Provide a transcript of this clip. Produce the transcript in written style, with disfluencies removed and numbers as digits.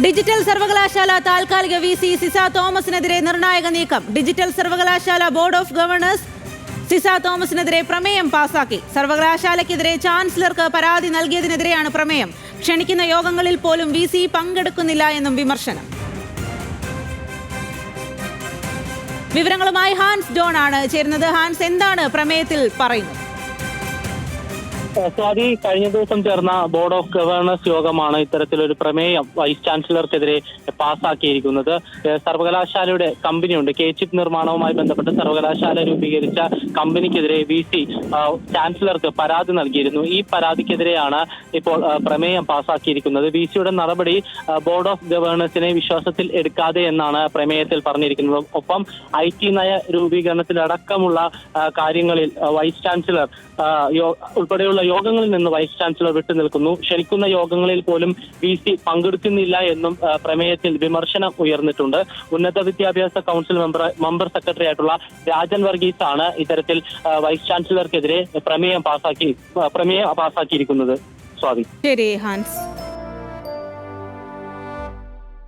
Digital സർവകലാശാല താൽക്കാലിക VC Ciza തോമസിനെതിരെ നിർണായക നീക്കം. ഡിജിറ്റൽ സർവകലാശാല ബോർഡ് ഓഫ് ഗവർണേഴ്സ് സിസ തോമസിനെതിരെ പ്രമേയം പാസാക്കി. സർവകലാശാലയ്ക്കെതിരെ ചാൻസലർക്ക് പരാതി നൽകിയതിനെതിരെയാണ് പ്രമേയം. ക്ഷണിക്കുന്ന യോഗങ്ങളിൽ പോലും VC പങ്കെടുക്കുന്നില്ല എന്നും വിമർശനം. വിവരങ്ങളുമായി ഹാൻസ് ഡോൺ ആണ് ചേരുന്നത്. ഹാൻസ്, എന്താണ് പ്രമേയത്തിൽ പറയുന്നത്? സ്വാതി, കഴിഞ്ഞ ദിവസം ചേർന്ന ബോർഡ് ഓഫ് ഗവർണേഴ്സ് യോഗമാണ് ഇത്തരത്തിലൊരു പ്രമേയം വൈസ് ചാൻസലർക്കെതിരെ പാസ്സാക്കിയിരിക്കുന്നത്. സർവകലാശാലയുടെ കമ്പനിയുണ്ട്, ചിപ്പ് നിർമ്മാണവുമായി ബന്ധപ്പെട്ട് സർവകലാശാല രൂപീകരിച്ച കമ്പനിക്കെതിരെ VC ചാൻസലർക്ക് പരാതി നൽകിയിരുന്നു. ഈ പരാതിക്കെതിരെയാണ് ഇപ്പോൾ പ്രമേയം പാസ്സാക്കിയിരിക്കുന്നത്. VCയുടെ നടപടി ബോർഡ് ഓഫ് ഗവർണേഴ്സിനെ വിശ്വാസത്തിൽ എടുക്കാതെ എന്നാണ് പ്രമേയത്തിൽ പറഞ്ഞിരിക്കുന്നത്. ഒപ്പം IT നയ രൂപീകരണത്തിലടക്കമുള്ള കാര്യങ്ങളിൽ വൈസ് ചാൻസലർ ഉൾപ്പെടെയുള്ള യോഗങ്ങളിൽ നിന്ന് വൈസ് ചാൻസലർ വിട്ടുനിൽക്കുന്നു. ക്ഷണിക്കുന്ന യോഗങ്ങളിൽ പോലും VC പങ്കെടുക്കുന്നില്ല എന്നും പ്രമേയത്തിൽ വിമർശനം ഉയർന്നിട്ടുണ്ട്. ഉന്നത വിദ്യാഭ്യാസ കൗൺസിൽ മെമ്പർ സെക്രട്ടറി ആയിട്ടുള്ള രാജൻ വർഗീസ് ആണ് ഇത്തരത്തിൽ വൈസ് ചാൻസലർക്കെതിരെ പ്രമേയം പാസ്സാക്കിയിരിക്കുന്നത്. സ്വാതി. ശരി ഹാൻസ്.